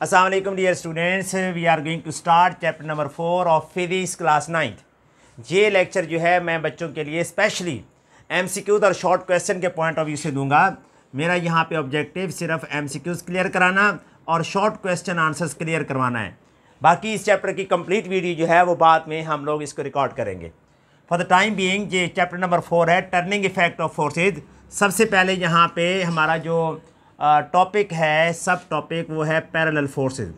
अस्सलाम वालेकुम dear students, we are going to start chapter number 4 of physics class 9th। ये lecture जो है मैं बच्चों के लिए स्पेशली एमसीक्यूज और शॉर्ट क्वेश्चन के पॉइंट ऑफ व्यू से दूंगा। मेरा यहाँ पे ऑब्जेक्टिव सिर्फ एमसीक्यूज क्लियर कराना और शॉर्ट क्वेश्चन आंसर्स क्लियर करवाना है। बाकी इस चैप्टर की कंप्लीट वीडियो जो है वो बाद में हम लोग इसको रिकॉर्ड करेंगे। फॉर द टाइम बीइंग ये चैप्टर नंबर 4 है, टर्निंग इफेक्ट ऑफ फोर्सेज। सबसे पहले यहाँ पे हमारा जो टॉपिक है, सब टॉपिक वो है पैरेलल फोर्सेस।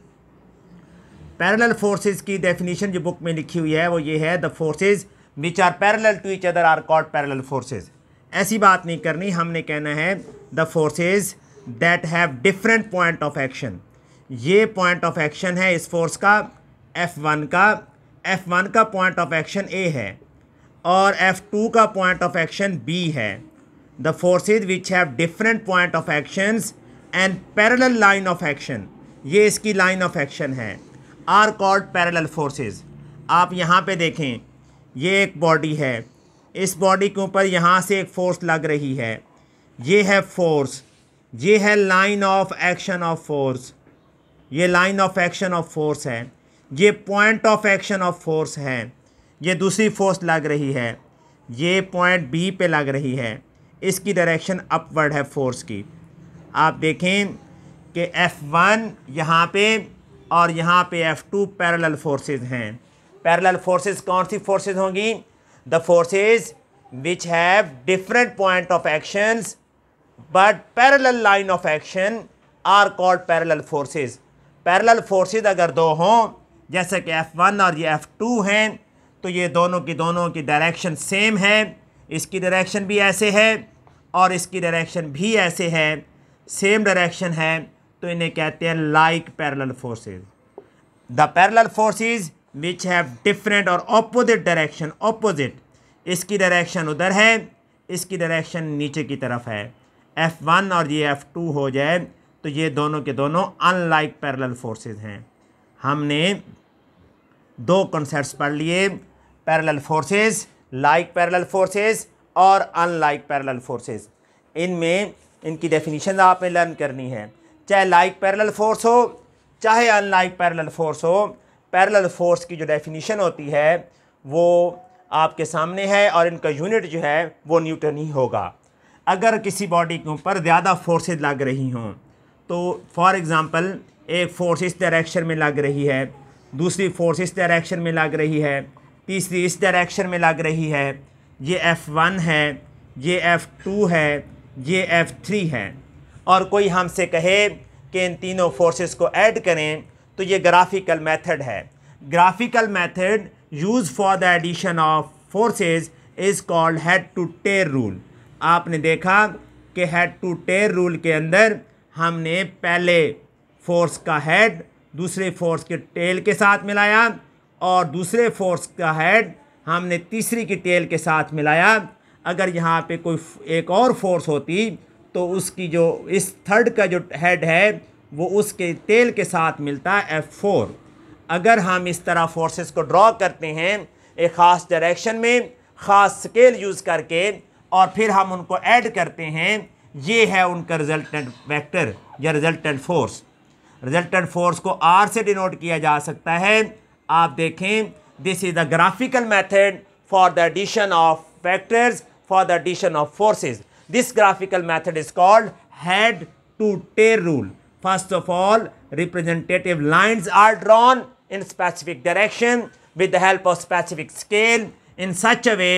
पैरेलल फोर्सेस की डेफिनेशन जो बुक में लिखी हुई है वो ये है, the forces which are parallel to each other are called parallel forces. ऐसी बात नहीं करनी, हमने कहना है the forces that have different point of action. ये पॉइंट ऑफ एक्शन है इस फोर्स का F1 का पॉइंट ऑफ एक्शन A है और F2 का पॉइंट ऑफ एक्शन B है। The forces which have different point of actions and parallel line of action, ये इसकी line of action है, are called parallel forces। आप यहाँ पे देखें, ये एक बॉडी है, इस बॉडी के ऊपर यहाँ से एक फोर्स लग रही है, ये है फोर्स, ये है line of action of force, ये line of action of force है, ये point of action of force है। ये दूसरी फोर्स लग रही है, ये पॉइंट बी पे लग रही है, इसकी डायरेक्शन अपवर्ड है फोर्स की। आप देखें कि F1 यहाँ पे और यहाँ पे F2 पैरेलल फोर्सेस हैं। पैरेलल फोर्सेस कौन सी फोर्सेस होंगी? The forces which have different point of actions but parallel line of action are called parallel forces. Parallel forces अगर दो हों, जैसे कि F1 और ये F2 हैं, तो ये दोनों की डायरेक्शन सेम है। इसकी डायरेक्शन भी ऐसे है और इसकी डायरेक्शन भी ऐसे है, सेम डायरेक्शन है, तो इन्हें कहते हैं like parallel forces. The parallel forces which have different और ऑपोजिट डायरेक्शन, ऑपोजिट, इसकी डायरेक्शन उधर है, इसकी डायरेक्शन नीचे की तरफ है। F1 और ये F2 हो जाए तो ये दोनों के दोनों अनलाइक पैरेलल फोर्सेस हैं। हमने दो कॉन्सेप्ट्स पढ़ लिए, parallel forces, like parallel forces और अनलाइक पैरेलल फोर्सेस। इनमें इनकी डेफिनेशन आपने लर्न करनी है, चाहे लाइक पैरेलल फोर्स हो चाहे अनलाइक पैरेलल फोर्स हो। पैरेलल फोर्स की जो डेफिनेशन होती है वो आपके सामने है और इनका यूनिट जो है वो न्यूटन ही होगा। अगर किसी बॉडी के ऊपर ज़्यादा फोर्सेज लग रही हों, तो फॉर एग्ज़ाम्पल एक फोर्स इस डायरेक्शन में लग रही है, दूसरी फोर्स इस डायरेक्शन में लग रही है, तीसरी इस डायरेक्शन में लग रही है, ये F1 है, ये F2 है, ये F3 है, और कोई हमसे कहे कि इन तीनों फोर्सेस को ऐड करें, तो ये ग्राफिकल मेथड है। Graphical method use for the addition of forces is called head to tail rule. आपने देखा कि हेड टू टेल रूल के अंदर हमने पहले फोर्स का हेड दूसरे फोर्स के टेल के साथ मिलाया और दूसरे फोर्स का हेड हमने तीसरी की टेल के साथ मिलाया। अगर यहाँ पे कोई एक और फोर्स होती तो उसकी जो इस थर्ड का जो हेड है वो उसके टेल के साथ मिलता F4। अगर हम इस तरह फोर्सेस को ड्रॉ करते हैं एक ख़ास डायरेक्शन में, ख़ास स्केल यूज़ करके, और फिर हम उनको ऐड करते हैं, ये है उनका रिजल्टेंट वेक्टर या रिजल्टेंट फोर्स। रिजल्टेंट फोर्स को R से डिनोट किया जा सकता है। आप देखें, this is the graphical method for the addition of vectors, for the addition of forces. This graphical method is called head to tail rule. First of all, representative lines are drawn in specific direction with the help of specific scale in such a way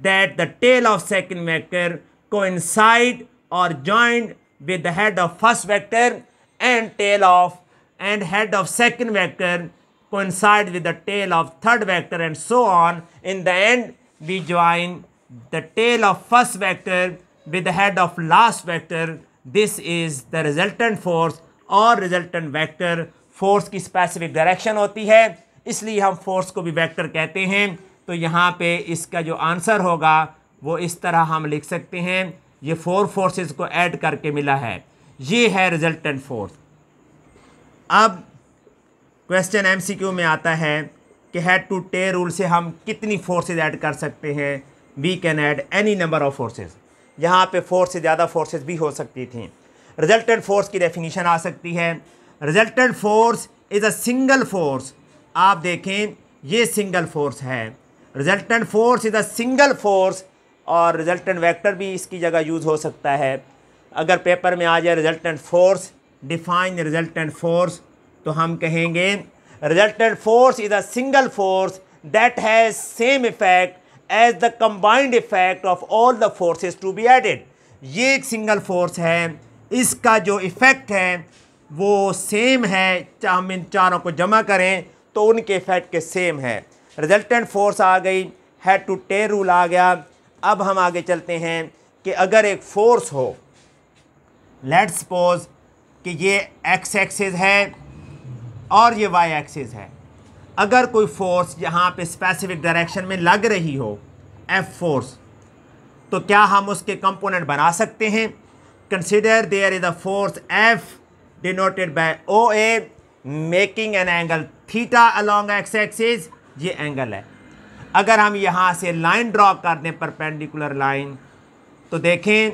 that the tail of second vector coincide or joined with the head of first vector and head of second vector coincide with the tail of third vector, and so on. In the end, we join the tail of first vector with the head of last vector. This is the resultant force और resultant vector। Force की specific direction होती है, इसलिए हम force को भी vector कहते हैं। तो यहाँ पे इसका जो आंसर होगा वो इस तरह हम लिख सकते हैं, ये 4 फोर्सेस को ऐड करके मिला है, ये है रिजल्टेंट फोर्स। अब क्वेश्चन MCQ में आता है कि हेड टू टेल रूल से हम कितनी फोर्सेस ऐड कर सकते हैं? We can add any number of forces. यहाँ पे 4 से ज़्यादा फोर्सेस भी हो सकती थी। रिजल्टेंट फोर्स की डेफिनेशन आ सकती है, resultant force is a single force. आप देखें ये सिंगल फोर्स है, resultant force is a single force, और रिजल्टेंट वेक्टर भी इसकी जगह यूज़ हो सकता है। अगर पेपर में आ जाए resultant force, define resultant force, तो हम कहेंगे resultant force is a single force that has same effect as the combined effect of all the forces to be added. ये एक सिंगल फोर्स है, इसका जो इफ़ेक्ट है वो सेम है, हम इन चारों को जमा करें तो उनके इफेक्ट के सेम है। रिजल्टेंट फोर्स आ गई, हेड टू टेल रूल आ गया। अब हम आगे चलते हैं कि अगर एक फोर्स हो, लेट्स सपोज कि ये एक्स एक्सिस है और ये वाई एक्सिस है, अगर कोई फोर्स यहाँ पे स्पेसिफिक डायरेक्शन में लग रही हो, एफ फोर्स, तो क्या हम उसके कंपोनेंट बना सकते हैं? Consider there is a force F denoted by O A making an angle theta along X axis. ये एंगल है। अगर हम यहाँ से लाइन ड्रॉ कर दें, परपेंडिकुलर लाइन, तो देखें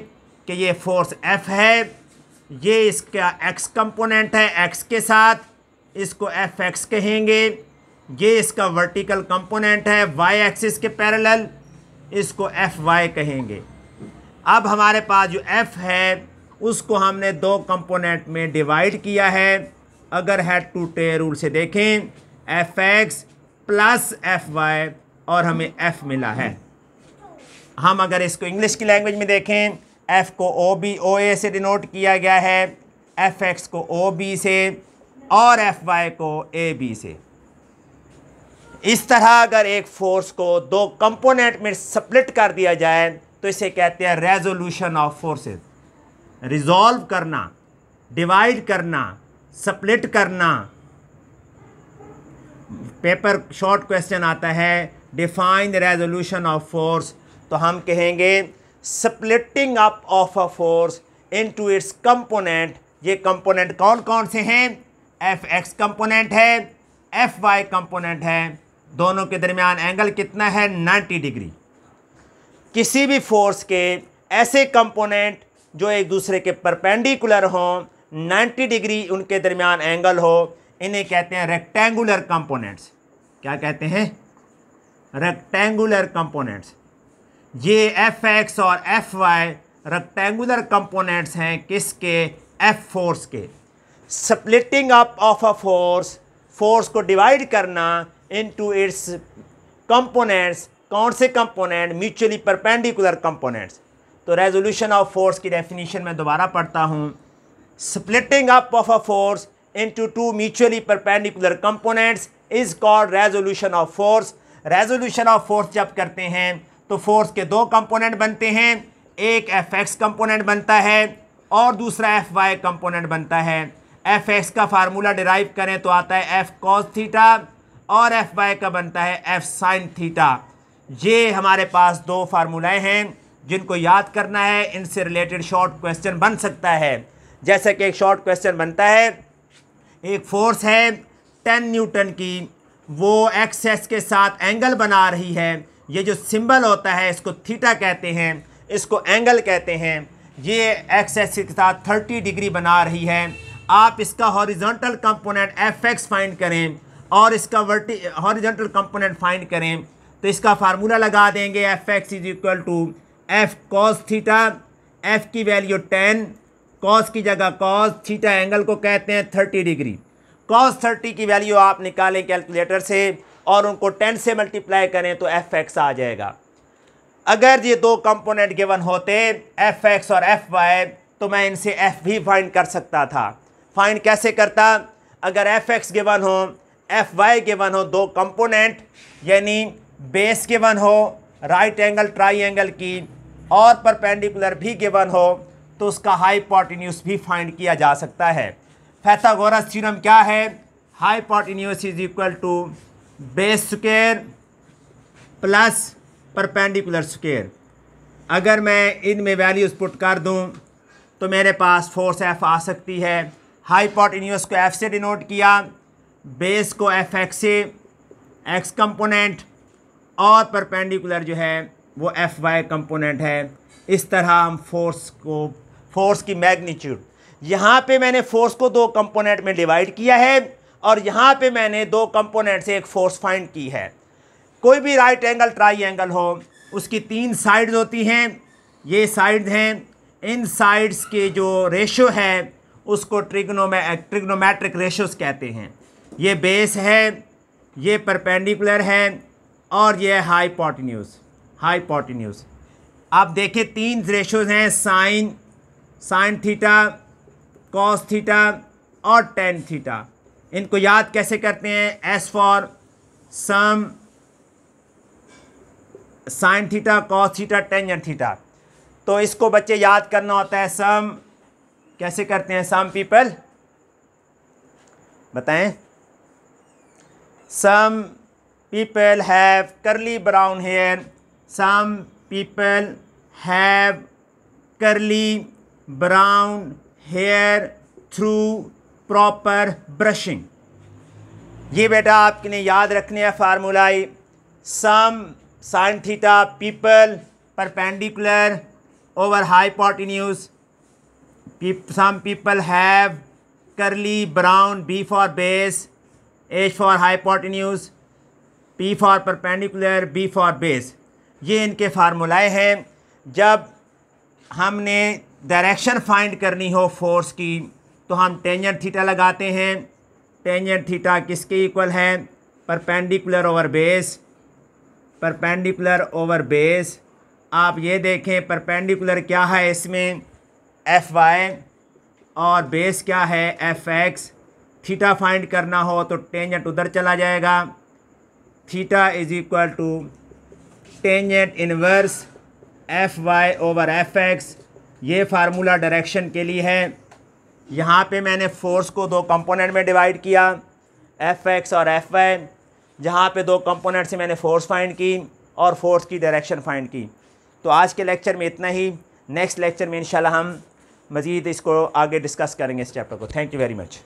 कि ये फोर्स एफ है, ये इसका एक्स कंपोनेंट है एक्स के साथ, इसको एफ एक्स कहेंगे। ये इसका वर्टिकल कंपोनेंट है वाई एक्सिस के पैरेलल, इसको एफ वाई कहेंगे। अब हमारे पास जो एफ है उसको हमने दो कंपोनेंट में डिवाइड किया है। अगर हेड टू टेल रूल से देखें, F X plus F Y, और हमें एफ मिला है। हम अगर इसको इंग्लिश की लैंग्वेज में देखें, एफ को ओ बी ओ ए से डिनोट किया गया है, एफ एक्स को ओ बी से, और एफ वाई को ए बी से। इस तरह अगर एक फोर्स को दो कंपोनेंट में स्प्लिट कर दिया जाए तो इसे कहते हैं रेजोल्यूशन ऑफ फोर्सेस। रिजॉल्व करना, डिवाइड करना, स्प्लिट करना। पेपर शॉर्ट क्वेश्चन आता है define the resolution of force, तो हम कहेंगे splitting up of a force into its component. ये कंपोनेंट कौन कौन से हैं? एफ एक्स कंपोनेंट है, एफ वाई कंपोनेंट है। दोनों के दरमियान एंगल कितना है? 90 डिग्री। किसी भी फोर्स के ऐसे कंपोनेंट जो एक दूसरे के परपेंडिकुलर हों, 90 डिग्री उनके दरमियान एंगल हो, इन्हें कहते हैं रेक्टेंगुलर कंपोनेंट्स। क्या कहते हैं? Rectangular components. ये एफ एक्स और एफ वाई रेक्टेंगुलर कंपोनेंट्स हैं किसके? एफ फोर्स के। Splitting up of a force, force को डिवाइड करना इनटू इट्स कंपोनेंट्स। कौन से कंपोनेंट? Mutually perpendicular components. तो रेजोल्यूशन ऑफ फोर्स की डेफिनेशन में दोबारा पढ़ता हूँ। Splitting up of a force into two mutually perpendicular components is called resolution of force। resolution of force जब करते हैं तो फोर्स के दो कंपोनेंट बनते हैं, एक एफ एक्स कंपोनेंट बनता है और दूसरा एफ वाई कंपोनेंट बनता है। एफ एक्स का फार्मूला डिराइव करें तो आता है एफ कॉस थीटा, और एफ वाई का बनता है एफ साइन थीटा। ये हमारे पास दो फार्मूलाएँ हैं जिनको याद करना है। इनसे रिलेटेड शॉर्ट क्वेश्चन बन सकता है। जैसे कि एक शॉर्ट क्वेश्चन बनता है, एक फोर्स है 10 न्यूटन की, वो एक्स एक्स के साथ एंगल बना रही है। ये जो सिंबल होता है इसको थीटा कहते हैं, इसको एंगल कहते हैं। ये एक्स एक्स के साथ 30 डिग्री बना रही है। आप इसका horizontal component F x find करें और इसका हॉरिजॉन्टल कंपोनेंट फाइंड करें तो इसका फार्मूला लगा देंगे। F X is equal to F cos theta. F की वैल्यू 10, कॉस की जगह कॉस, थीटा एंगल को कहते हैं 30 डिग्री। कॉस 30 की वैल्यू आप निकालें कैलकुलेटर से और उनको 10 से मल्टीप्लाई करें तो एफ एक्स आ जाएगा। अगर ये दो कंपोनेंट गिवन होते एफ एक्स और एफ वाई तो मैं इनसे एफ भी फाइंड कर सकता था। फाइंड कैसे करता? अगर एफ एक्स गिवन हो, एफ वाई गिवन हो, दो कंपोनेंट यानी बेस गिवन हो, राइट एंगल ट्राइंगल की, और परपेंडिकुलर भी गिवन हो, तो उसका हाइपोटेन्यूज भी फाइंड किया जा सकता है। पाइथागोरस थ्योरम क्या है? Hypotenuse is equal to base square plus perpendicular square. अगर मैं इनमें वैल्यूज़ पुट कर दूं तो मेरे पास फोर्स एफ आ सकती है। हाइपोटेन्यूज को एफ से डिनोट किया, बेस को एफ एक्स से, एक्स कंपोनेंट, और परपेंडिकुलर जो है वो एफ वाई कंपोनेंट है। इस तरह हम फोर्स की मैग्नीट्यूड, यहाँ पे मैंने फोर्स को दो कंपोनेंट में डिवाइड किया है और यहाँ पे मैंने दो कंपोनेंट से एक फोर्स फाइंड की है। कोई भी राइट एंगल ट्राइंगल हो उसकी तीन साइड्स होती हैं, ये साइड्स हैं, इन साइड्स के जो रेशो है उसको ट्रिग्नोमेट्रिक रेशोस कहते हैं। ये बेस है, ये परपेंडिकुलर है और ये हाइपोटेन्यूज। आप देखें तीन रेशोज हैं, साइन थीटा, कॉस थीटा और टेन थीटा। इनको याद कैसे करते हैं? S for some sine theta, cos theta, tangent theta. तो इसको बच्चे याद करना होता है। सम कैसे करते हैं? सम पीपल बताएं। Some people have curly brown hair, some people have curly brown hair through proper brushing. ये बेटा आपके लिए याद रखने है फार्मूलाई। Some sine theta people perpendicular over hypotenuse, some people have curly brown, B for base, H for hypotenuse, P for perpendicular, B for base। ये इनके फार्मूलाए हैं। जब हमने डायरेक्शन फाइंड करनी हो फोर्स की तो हम टेंजेंट थीटा लगाते हैं। टेंजेंट थीटा किसके इक्वल है? Perpendicular over base, perpendicular over base. आप ये देखें परपेंडिकुलर क्या है इसमें? एफ वाई और बेस क्या है? F x. थीटा फाइंड करना हो तो टेंजेंट उधर चला जाएगा। Theta is equal to tangent inverse F Y over F X. ये फार्मूला डायरेक्शन के लिए है। यहाँ पे मैंने फोर्स को दो कंपोनेंट में डिवाइड किया, एफ एक्स और एफ वाई। जहाँ पे दो कंपोनेंट से मैंने फोर्स फाइंड की और फोर्स की डायरेक्शन फाइंड की। तो आज के लेक्चर में इतना ही। नेक्स्ट लेक्चर में इंशाल्लाह हम मज़ीद इसको आगे डिस्कस करेंगे इस चैप्टर को। Thank you very much.